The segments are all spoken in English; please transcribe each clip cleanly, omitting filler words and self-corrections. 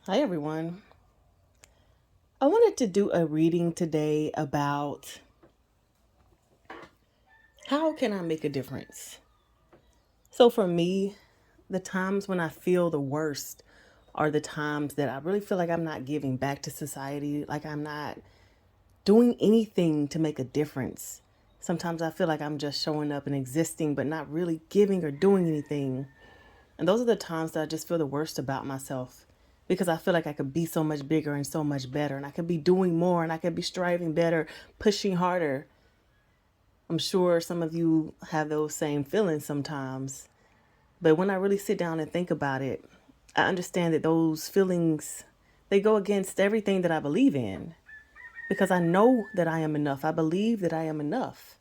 Hi, everyone. I wanted to do a reading today about how can I make a difference. So for me, the times when I feel the worst are the times that I really feel like I'm not giving back to society, like I'm not doing anything to make a difference. Sometimes I feel like I'm just showing up and existing, but not really giving or doing anything. And those are the times that I just feel the worst about myself because I feel like I could be so much bigger and so much better, and I could be doing more, and I could be striving better, pushing harder. I'm sure some of you have those same feelings sometimes. But when I really sit down and think about it, I understand that those feelings, they go against everything that I believe in because I know that I am enough. I believe that I am enough.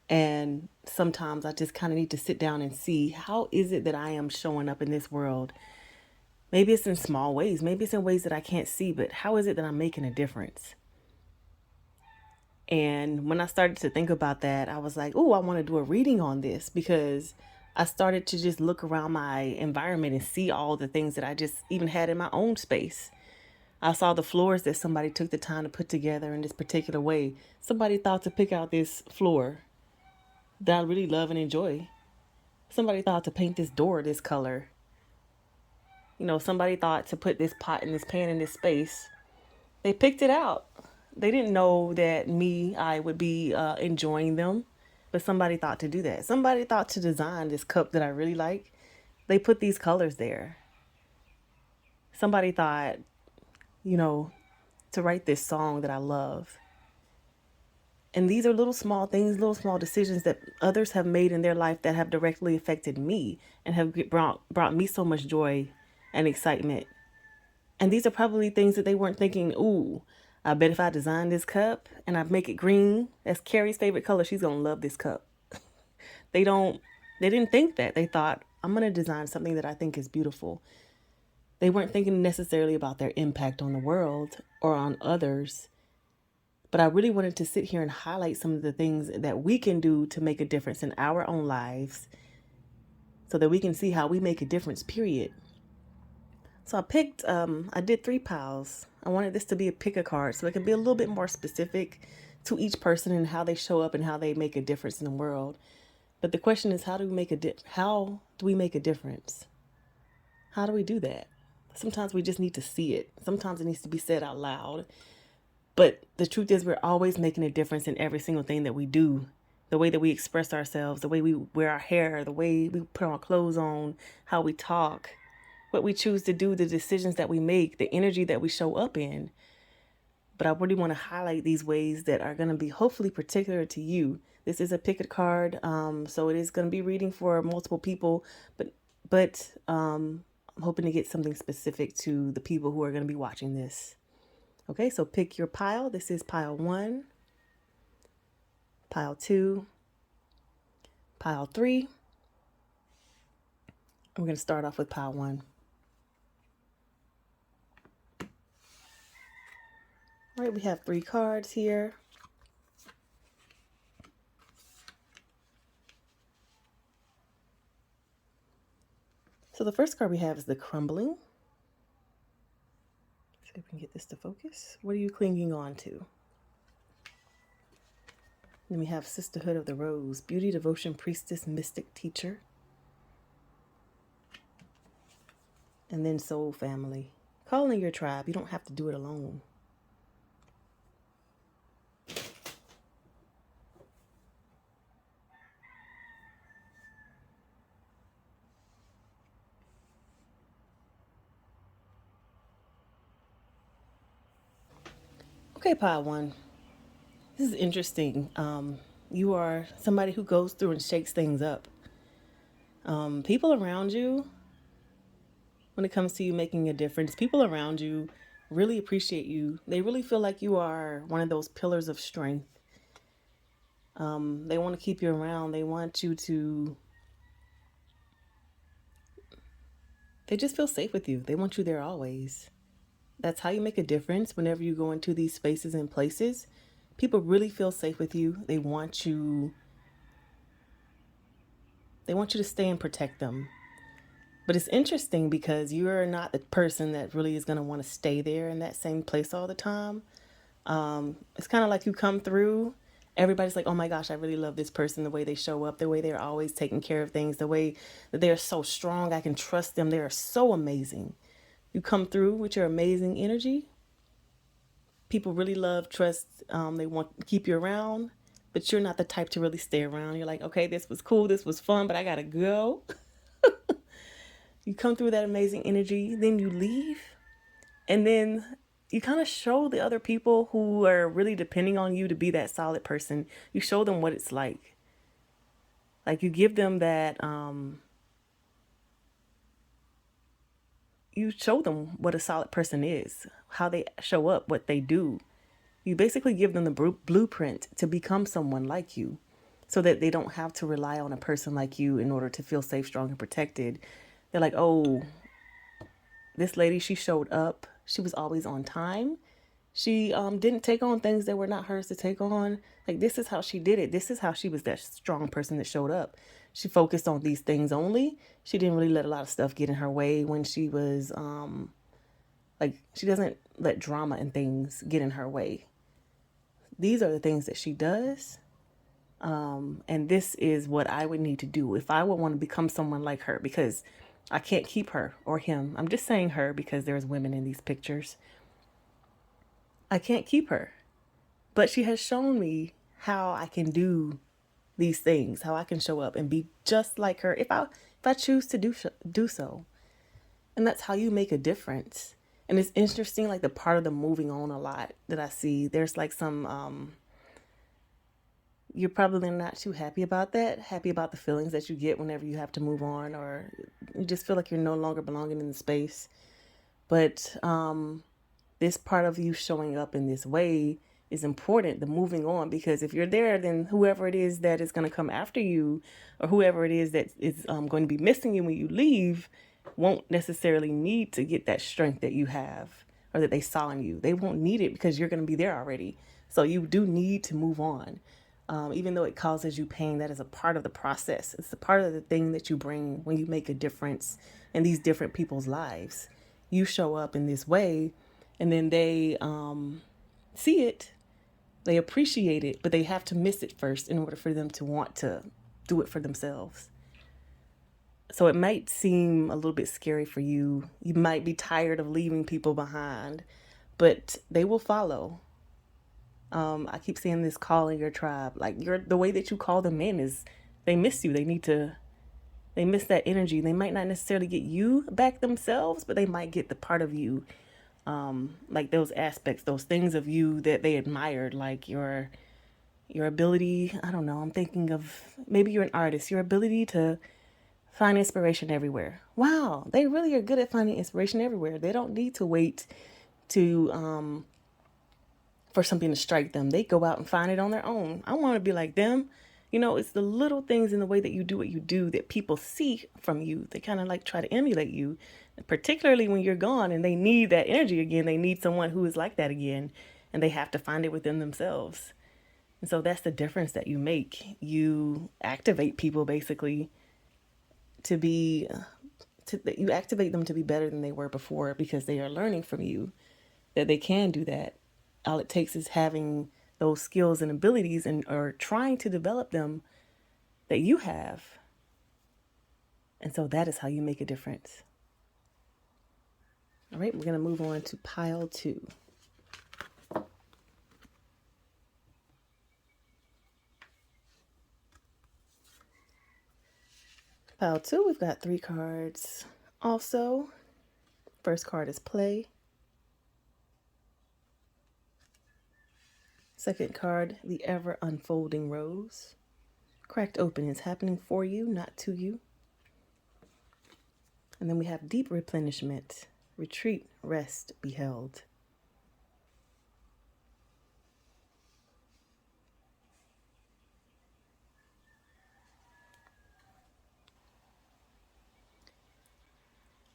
And sometimes I just kind of need to sit down and see how is it that I am showing up in this world. Maybe it's in small ways. Maybe it's in ways that I can't see, but how is it that I'm making a difference? And when I started to think about that, I was like, oh, I want to do a reading on this because I started to just look around my environment and see all the things that I just even had in my own space. I saw the floors that somebody took the time to put together in this particular way. Somebody thought to pick out this floor that I really love and enjoy. Somebody thought to paint this door this color. Somebody thought to put this pot and this pan in this space. They picked it out. They didn't know that I would be enjoying them, but somebody thought to do that. Somebody thought to design this cup that I really like. They put these colors there. Somebody thought, you know, to write this song that I love. And these are little small things, little small decisions that others have made in their life that have directly affected me and have brought me so much joy and excitement. And these are probably things that they weren't thinking, ooh, I bet if I design this cup and I make it green, that's Carrie's favorite color, she's going to love this cup. They don't, they didn't think that. They thought, I'm going to design something that I think is beautiful. They weren't thinking necessarily about their impact on the world or on others. But I really wanted to sit here and highlight some of the things that we can do to make a difference in our own lives so that we can see how we make a difference, period. So I did 3 piles. I wanted this to be a pick a card so it could be a little bit more specific to each person and how they show up and how they make a difference in the world. But the question is, how do we make a difference? How do we do that? Sometimes we just need to see it. Sometimes it needs to be said out loud. But the truth is, we're always making a difference in every single thing that we do. The way that we express ourselves, the way we wear our hair, the way we put our clothes on, how we talk, what we choose to do, the decisions that we make, the energy that we show up in. But I really want to highlight these ways that are going to be hopefully particular to you. This is a pick a card, so it is going to be reading for multiple people, but I'm hoping to get something specific to the people who are going to be watching this. Okay, so pick your pile. This is pile 1, pile 2, pile 3. We're going to start off with pile 1. All right, we have 3 cards here. So the first card we have is the crumbling. See if we can get this to focus. What are you clinging on to? Then we have Sisterhood of the Rose, Beauty, Devotion, Priestess, Mystic, Teacher. And then Soul Family. Call in your tribe. You don't have to do it alone. Okay, pile 1. This is interesting. You are somebody who goes through and shakes things up. People around you, when it comes to you making a difference, people around you really appreciate you. They really feel like you are one of those pillars of strength. They want to keep you around. They just feel safe with you. They want you there always. That's how you make a difference whenever you go into these spaces and places. People really feel safe with you. They want you to stay and protect them. But it's interesting because you're not the person that really is going to want to stay there in that same place all the time. It's kind of like you come through, everybody's like, oh my gosh, I really love this person, the way they show up, the way they're always taking care of things, the way that they're so strong, I can trust them, they are so amazing. You come through with your amazing energy. People really love, trust, they want to keep you around, but you're not the type to really stay around. You're like, okay, this was cool, this was fun, but I gotta go. You come through that amazing energy, then you leave, and then you kind of show the other people who are really depending on you to be that solid person, you show them what it's like. Like you give them that, you show them what a solid person is, how they show up, what they do. You basically give them the blueprint to become someone like you, so that they don't have to rely on a person like you in order to feel safe, strong, and protected. They're like, oh, this lady, she showed up. She was always on time. She didn't take on things that were not hers to take on. Like, this is how she did it. This is how she was that strong person that showed up. She focused on these things only. She didn't really let a lot of stuff get in her way when she was, like, she doesn't let drama and things get in her way. These are the things that she does. And this is what I would need to do if I would want to become someone like her, because I can't keep her or him. I'm just saying her because there's women in these pictures. I can't keep her, but she has shown me how I can do these things, how I can show up and be just like her if I choose to do so. And that's how you make a difference. And it's interesting, like the part of the moving on a lot that I see. There's like some you're probably not too happy about that, happy about the feelings that you get whenever you have to move on, or you just feel like you're no longer belonging in the space. But this part of you showing up in this way is important, the moving on, because if you're there, then whoever it is that is going to come after you, or whoever it is that is going to be missing you when you leave, won't necessarily need to get that strength that you have or that they saw in you. They won't need it because you're going to be there already. So you do need to move on. Even though it causes you pain, that is a part of the process. It's a part of the thing that you bring when you make a difference in these different people's lives. You show up in this way, and then they see it, they appreciate it, but they have to miss it first in order for them to want to do it for themselves. So it might seem a little bit scary for you. You might be tired of leaving people behind, but they will follow. I keep saying this, calling your tribe. Like the way that you call them in is they miss you. They miss that energy. They might not necessarily get you back themselves, but they might get the part of you, like those aspects, those things of you that they admired, like your ability. I don't know. I'm thinking of, maybe you're an artist, your ability to find inspiration everywhere. Wow, they really are good at finding inspiration everywhere. They don't need to wait to for something to strike them. They go out and find it on their own. I want to be like them. You know, it's the little things in the way that you do what you do that people see from you. They kind of like try to emulate you, particularly when you're gone and they need that energy again. They need someone who is like that again, and they have to find it within themselves. And so that's the difference that you make. You activate people basically to be, you activate them to be better than they were before, because they are learning from you that they can do that. All it takes is having those skills and abilities, and or trying to develop them, that you have. And so that is how you make a difference. All right, we're going to move on to pile 2. Pile 2, we've got 3 cards. Also, first card is play. Second card, the ever unfolding rose. Cracked open is happening for you, not to you. And then we have deep replenishment, retreat, rest, be held.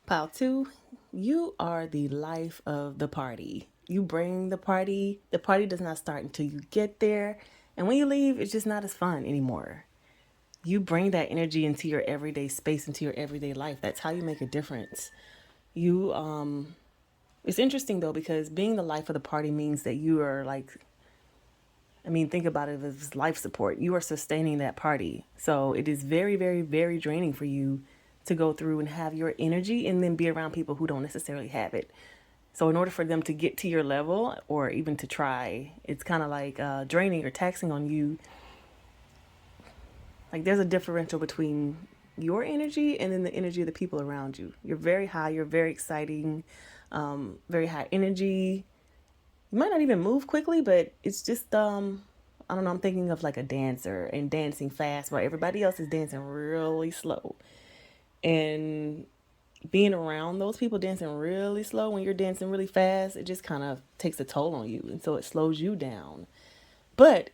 Pile 2, you are the life of the party. You bring the party. The party does not start until you get there. And when you leave, it's just not as fun anymore. you bring that energy into your everyday space, into your everyday life. That's how you make a difference. You It's interesting though, because being the life of the party means that you are like, I mean, think about it as life support. You are sustaining that party. So it is very, very, very draining for you to go through and have your energy and then be around people who don't necessarily have it. So in order for them to get to your level or even to try, it's kind of like draining or taxing on you. Like there's a differential between your energy and then the energy of the people around you. You're very high, you're very exciting, very high energy. You might not even move quickly, but it's just I don't know, I'm thinking of like a dancer and dancing fast while everybody else is dancing really slow. And being around those people dancing really slow when you're dancing really fast, it just kind of takes a toll on you. And so it slows you down. But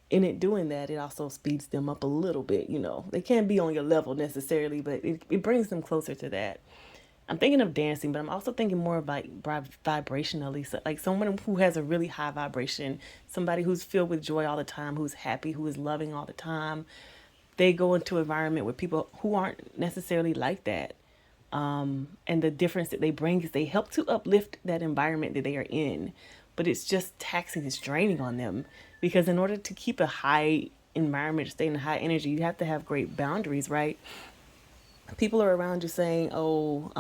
in it doing that, it also speeds them up a little bit. They can't be on your level necessarily, but it brings them closer to that. I'm thinking of dancing, but I'm also thinking more of like vibrationally. So like someone who has a really high vibration, somebody who's filled with joy all the time, who's happy, who is loving all the time. They go into an environment with people who aren't necessarily like that. And the difference that they bring is they help to uplift that environment that they are in. But it's just taxing, it's draining on them. Because in order to keep a high environment, stay in a high energy, you have to have great boundaries, right? People are around you saying, oh,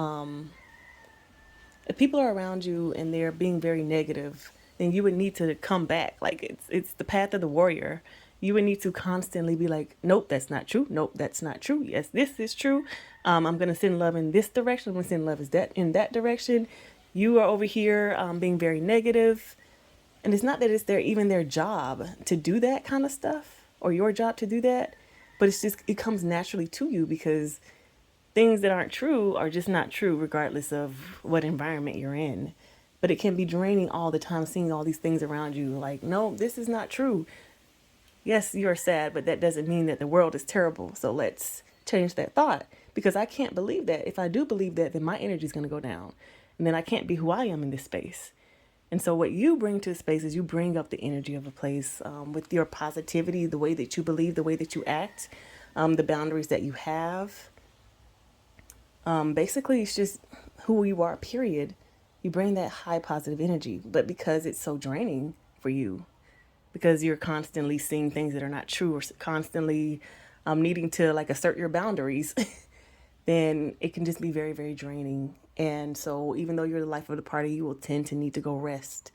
if people are around you and they're being very negative, then you would need to come back. Like it's the path of the warrior. You would need to constantly be like, nope, that's not true. Nope, that's not true. Yes, this is true. I'm gonna send love in this direction. I'm gonna send love is that in that direction. You are over here being very negative, and it's not that it's their job to do that kind of stuff or your job to do that, but it's just it comes naturally to you because things that aren't true are just not true regardless of what environment you're in. But it can be draining all the time seeing all these things around you like, no, this is not true. Yes, you're sad, but that doesn't mean that the world is terrible. So let's change that thought because I can't believe that. If I do believe that, then my energy is going to go down and then I can't be who I am in this space. And so what you bring to the space is you bring up the energy of a place with your positivity, the way that you believe, the way that you act, the boundaries that you have. Basically, it's just who you are, period. You bring that high positive energy, but because it's so draining for you, because you're constantly seeing things that are not true or constantly needing to like assert your boundaries, then it can just be very, very draining. And so even though you're the life of the party, you will tend to need to go rest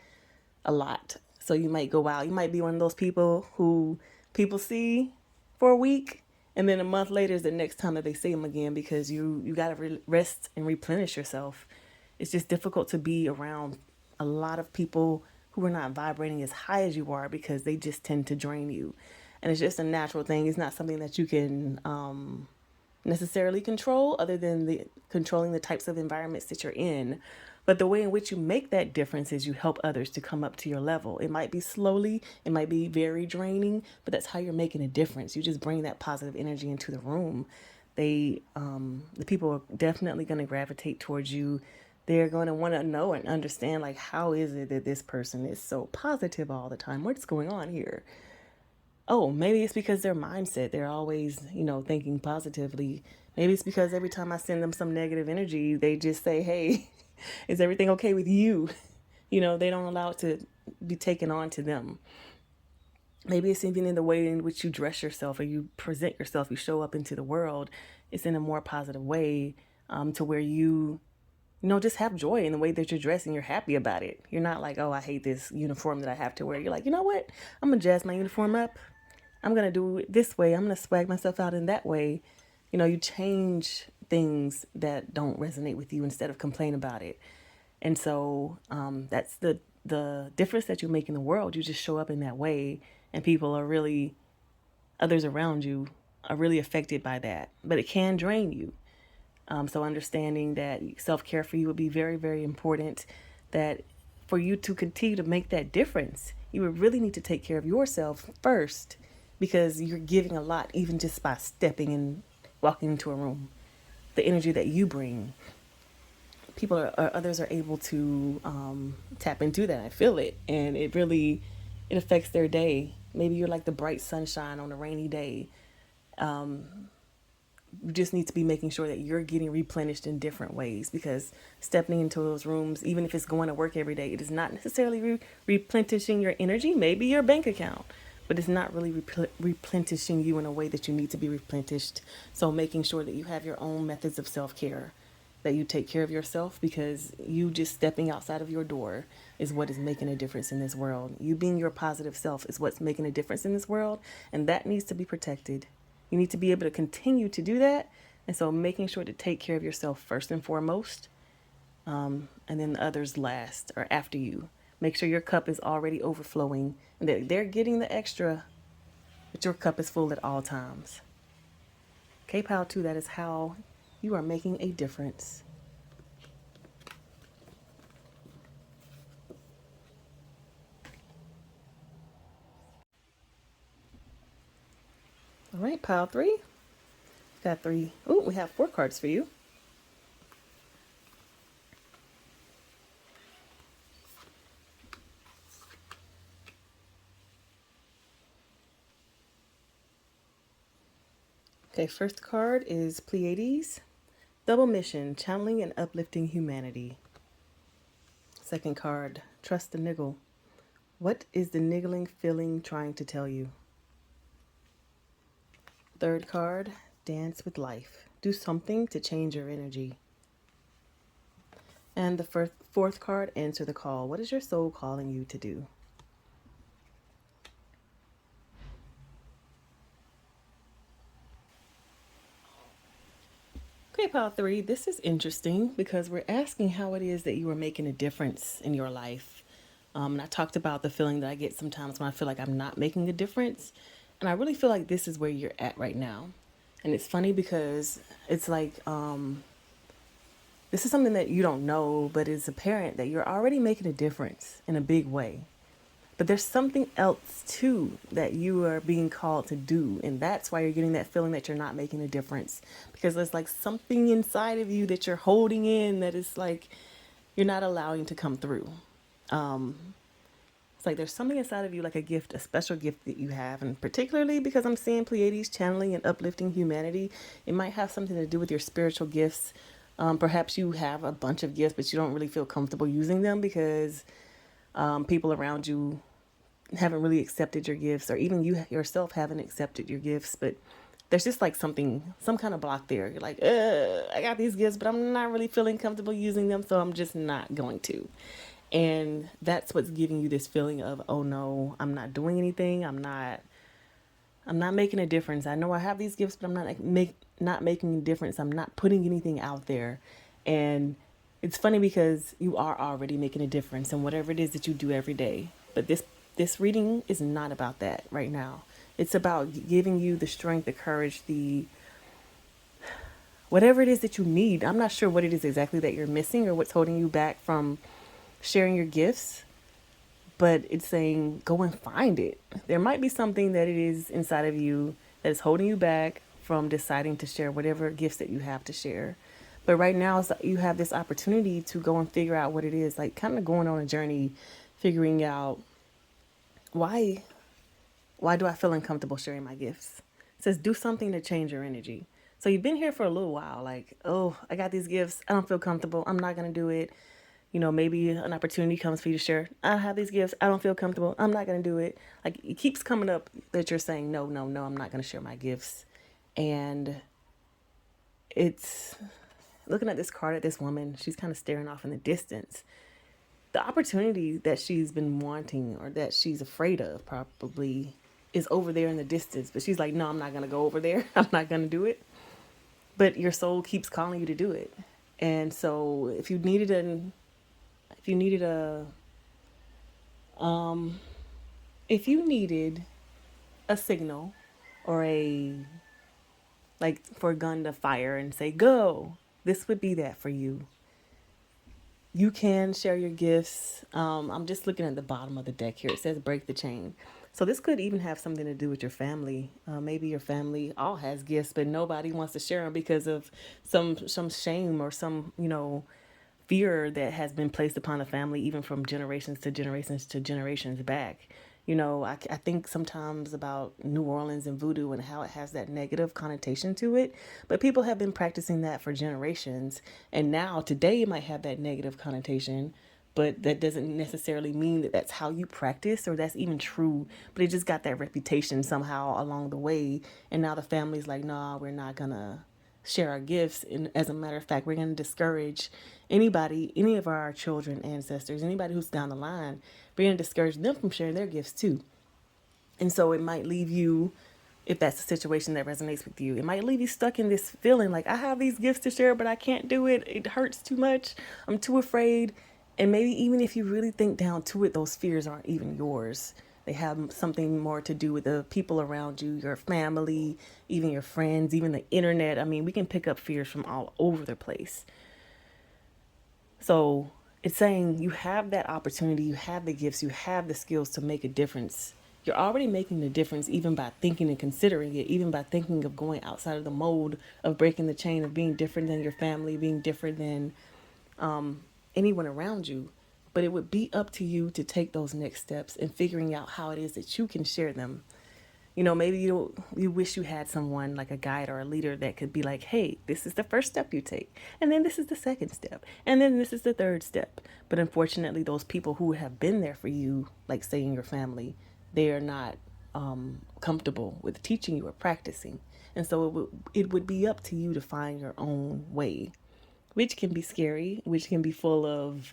a lot. So you might go out. You might be one of those people who people see for a week, and then a month later is the next time that they see them again because you got to rest and replenish yourself. It's just difficult to be around a lot of people who are not vibrating as high as you are because they just tend to drain you. And it's just a natural thing. It's not something that you can necessarily control other than the controlling the types of environments that you're in. But the way in which you make that difference is you help others to come up to your level. It might be slowly, it might be very draining, but that's how you're making a difference. You just bring that positive energy into the room. The people are definitely going to gravitate towards you. They're going to want to know and understand, like, how is it that this person is so positive all the time? What's going on here? Oh, maybe it's because their mindset, they're always, thinking positively. Maybe it's because every time I send them some negative energy, they just say, hey, is everything okay with you? They don't allow it to be taken on to them. Maybe it's even in the way in which you dress yourself or you present yourself, you show up into the world. It's in a more positive way to where just have joy in the way that you're dressed and you're happy about it. You're not like, oh, I hate this uniform that I have to wear. You're like, you know what? I'm going to jazz my uniform up. I'm going to do it this way. I'm going to swag myself out in that way. You change things that don't resonate with you instead of complain about it. And so that's the difference that you make in the world. You just show up in that way and others around you are really affected by that. But it can drain you. So understanding that self-care for you would be very, very important, that for you to continue to make that difference, you would really need to take care of yourself first because you're giving a lot, even just by stepping and walking into a room. The energy that you bring, others are able to tap into that. I feel it. And it affects their day. Maybe you're like the bright sunshine on a rainy day. You just need to be making sure that you're getting replenished in different ways, because stepping into those rooms, even if it's going to work every day, it is not necessarily replenishing your energy, maybe your bank account, but it's not really replenishing you in a way that you need to be replenished. So making sure that you have your own methods of self-care, that you take care of yourself, because you just stepping outside of your door is what is making a difference in this world. You being your positive self is what's making a difference in this world, and that needs to be protected. You need to be able to continue to do that. And so making sure to take care of yourself first and foremost, and then the others last or after you. Make sure your cup is already overflowing and that they're getting the extra, but your cup is full at all times. Okay, pile two, that is how you are making a difference. All right, pile three. Got three. Oh, we have four cards for you. Okay, first card is Pleiades. Double mission, channeling and uplifting humanity. Second card, trust the niggle. What is the niggling feeling trying to tell you? Third card, dance with life. Do something to change your energy. And the fourth card, answer the call. What is your soul calling you to do? Okay, pile three, this is interesting because we're asking how it is that you are making a difference in your life. And I talked about the feeling that I get sometimes when I feel like I'm not making a difference. And I really feel like this is where you're at right now. And it's funny because it's like, this is something that you don't know, but it's apparent that you're already making a difference in a big way. But there's something else too that you are being called to do. And that's why you're getting that feeling that you're not making a difference. Because there's like something inside of you that you're holding in that is like you're not allowing to come through. It's like there's something inside of you, like a gift, a special gift that you have. And particularly because I'm seeing Pleiades channeling and uplifting humanity, it might have something to do with your spiritual gifts. Perhaps you have a bunch of gifts, but you don't really feel comfortable using them because people around you haven't really accepted your gifts, or even you yourself haven't accepted your gifts. But there's just like something, some kind of block there. You're like, I got these gifts, but I'm not really feeling comfortable using them, so I'm just not going to. And that's what's giving you this feeling of, oh no, I'm not doing anything. I'm not making a difference. I know I have these gifts, but I'm not making a difference. I'm not putting anything out there. And it's funny because you are already making a difference in whatever it is that you do every day. But this reading is not about that right now. It's about giving you the strength, the courage, the whatever it is that you need. I'm not sure what it is exactly that you're missing or what's holding you back from sharing your gifts, but it's saying go and find it. There might be something that it is inside of you that is holding you back from deciding to share whatever gifts that you have to share. But right now, you have this opportunity to go and figure out what it is, like kind of going on a journey, figuring out why do I feel uncomfortable sharing my gifts? It says do something to change your energy. So you've been here for a little while, like, oh, I got these gifts. I don't feel comfortable. I'm not going to do it. Maybe an opportunity comes for you to share. I have these gifts. I don't feel comfortable. I'm not going to do it. Like it keeps coming up that you're saying, no, no, no, I'm not going to share my gifts. And it's looking at this card at this woman. She's kind of staring off in the distance. The opportunity that she's been wanting or that she's afraid of probably is over there in the distance. But she's like, no, I'm not going to go over there. I'm not going to do it. But your soul keeps calling you to do it. And so if you needed a if you needed a signal or a like for a gun to fire and say go, this would be that for you. You can share your gifts. I'm just looking at the bottom of the deck here. It says break the chain. So this could even have something to do with your family. Maybe your family all has gifts, but nobody wants to share them because of some shame or some fear that has been placed upon the family, even from generations to generations back. I think sometimes about New Orleans and voodoo and how it has that negative connotation to it, but people have been practicing that for generations. And now today it might have that negative connotation, but that doesn't necessarily mean that that's how you practice or that's even true. But it just got that reputation somehow along the way. And now the family's like, nah, we're not going to share our gifts. And as a matter of fact, we're going to discourage anybody, any of our children, ancestors, anybody who's down the line, we're going to discourage them from sharing their gifts too. And so it might leave you, if that's the situation that resonates with you, it might leave you stuck in this feeling like, I have these gifts to share, but I can't do it. It hurts too much. I'm too afraid. And maybe even if you really think down to it, those fears aren't even yours. They have something more to do with the people around you, your family, even your friends, even the internet. I mean, we can pick up fears from all over the place. So it's saying you have that opportunity, you have the gifts, you have the skills to make a difference. You're already making the difference even by thinking and considering it, even by thinking of going outside of the mold of breaking the chain of being different than your family, being different than anyone around you. But it would be up to you to take those next steps and figuring out how it is that you can share them. Maybe you wish you had someone like a guide or a leader that could be like, hey, this is the first step you take, and then this is the second step, and then this is the third step. But unfortunately, those people who have been there for you, like say in your family, they are not comfortable with teaching you or practicing. And so it would be up to you to find your own way, which can be scary, which can be full of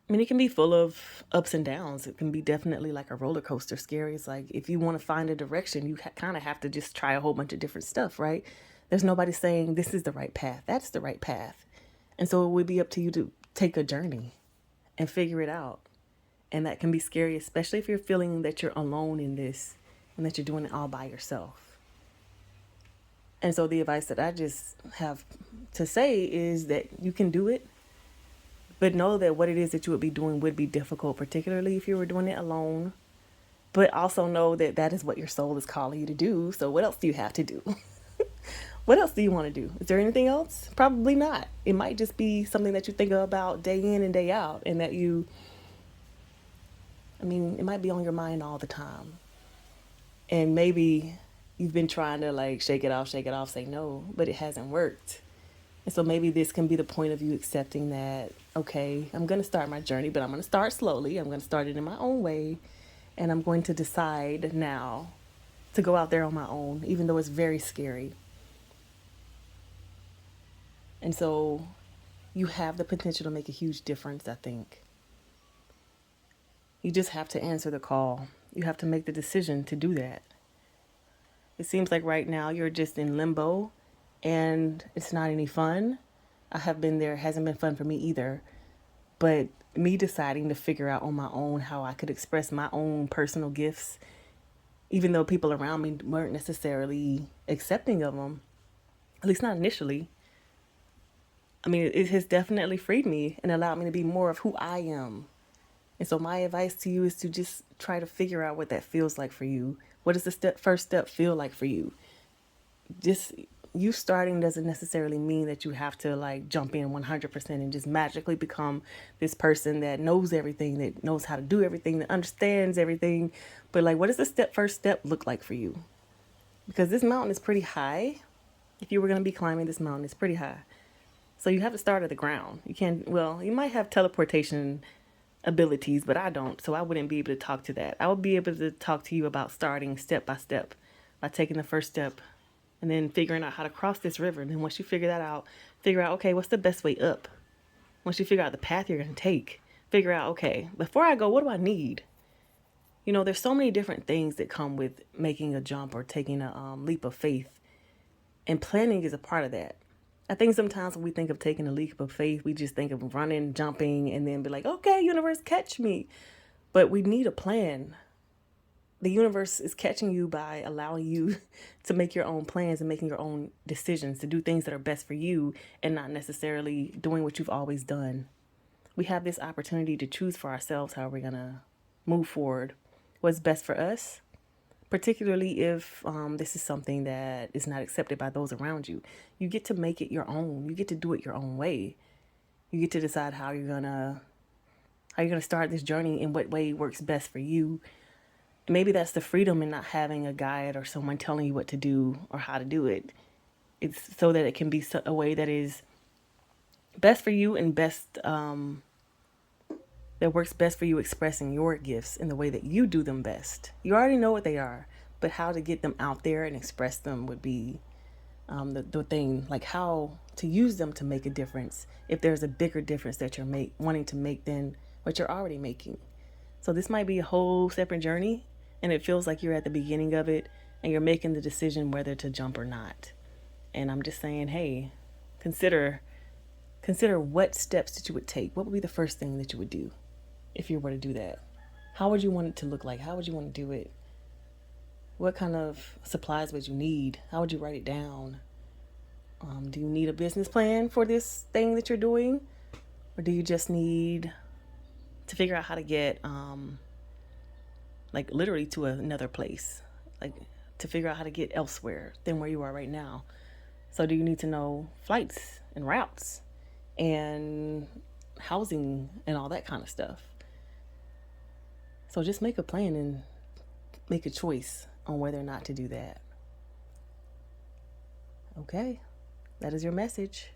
it can be full of ups and downs. It can be definitely like a roller coaster. Scary. It's like if you want to find a direction, you kind of have to just try a whole bunch of different stuff, right? There's nobody saying this is the right path. That's the right path. And so it would be up to you to take a journey and figure it out. And that can be scary, especially if you're feeling that you're alone in this and that you're doing it all by yourself. And so the advice that I just have to say is that you can do it. But know that what it is that you would be doing would be difficult, particularly if you were doing it alone. But also know that that is what your soul is calling you to do. So what else do you have to do? What else do you want to do? Is there anything else? Probably not. It might just be something that you think about day in and day out, and that it might be on your mind all the time. And maybe you've been trying to like shake it off, say no, but it hasn't worked. And so maybe this can be the point of you accepting that, okay, I'm going to start my journey, but I'm going to start slowly. I'm going to start it in my own way. And I'm going to decide now to go out there on my own, even though it's very scary. And so you have the potential to make a huge difference, I think. You just have to answer the call. You have to make the decision to do that. It seems like right now you're just in limbo and it's not any fun. I have been there. It hasn't been fun for me either. But me deciding to figure out on my own how I could express my own personal gifts, even though people around me weren't necessarily accepting of them, at least not initially. It has definitely freed me and allowed me to be more of who I am. And so my advice to you is to just try to figure out what that feels like for you. What does the first step feel like for you? Just you starting doesn't necessarily mean that you have to like jump in 100% and just magically become this person that knows everything, that knows how to do everything, that understands everything. But like, what does the first step look like for you? Because this mountain is pretty high. If you were going to be climbing this mountain, it's pretty high. So you have to start at the ground. You might have teleportation abilities, but I don't. So I wouldn't be able to talk to that. I would be able to talk to you about starting step by step by taking the first step and then figuring out how to cross this river. And then once you figure that out, figure out, okay, what's the best way up? Once you figure out the path you're going to take, figure out, okay, before I go, what do I need? There's so many different things that come with making a jump or taking a leap of faith. And planning is a part of that. I think sometimes when we think of taking a leap of faith, we just think of running, jumping, and then be like, okay, universe, catch me. But we need a plan. The universe is catching you by allowing you to make your own plans and making your own decisions, to do things that are best for you and not necessarily doing what you've always done. We have this opportunity to choose for ourselves how we're going to move forward, what's best for us, particularly if this is something that is not accepted by those around you. You get to make it your own. You get to do it your own way. You get to decide how you're going to How are you going to start this journey? In what way works best for you? Maybe that's the freedom in not having a guide or someone telling you what to do or how to do it. It's so that it can be a way that is best for you and that works best for you, expressing your gifts in the way that you do them best. You already know what they are, but how to get them out there and express them would be the thing. Like how to use them to make a difference. If there's a bigger difference that you're wanting to make than what you're already making. So this might be a whole separate journey, and it feels like you're at the beginning of it, and you're making the decision whether to jump or not. And I'm just saying, hey, consider what steps that you would take. What would be the first thing that you would do if you were to do that? How would you want it to look like? How would you want to do it? What kind of supplies would you need? How would you write it down? Do you need a business plan for this thing that you're doing? Or do you just need to figure out how to get, like literally to another place? Like to figure out how to get elsewhere than where you are right now. So do you need to know flights and routes and housing and all that kind of stuff? So just make a plan and make a choice on whether or not to do that. Okay, that is your message.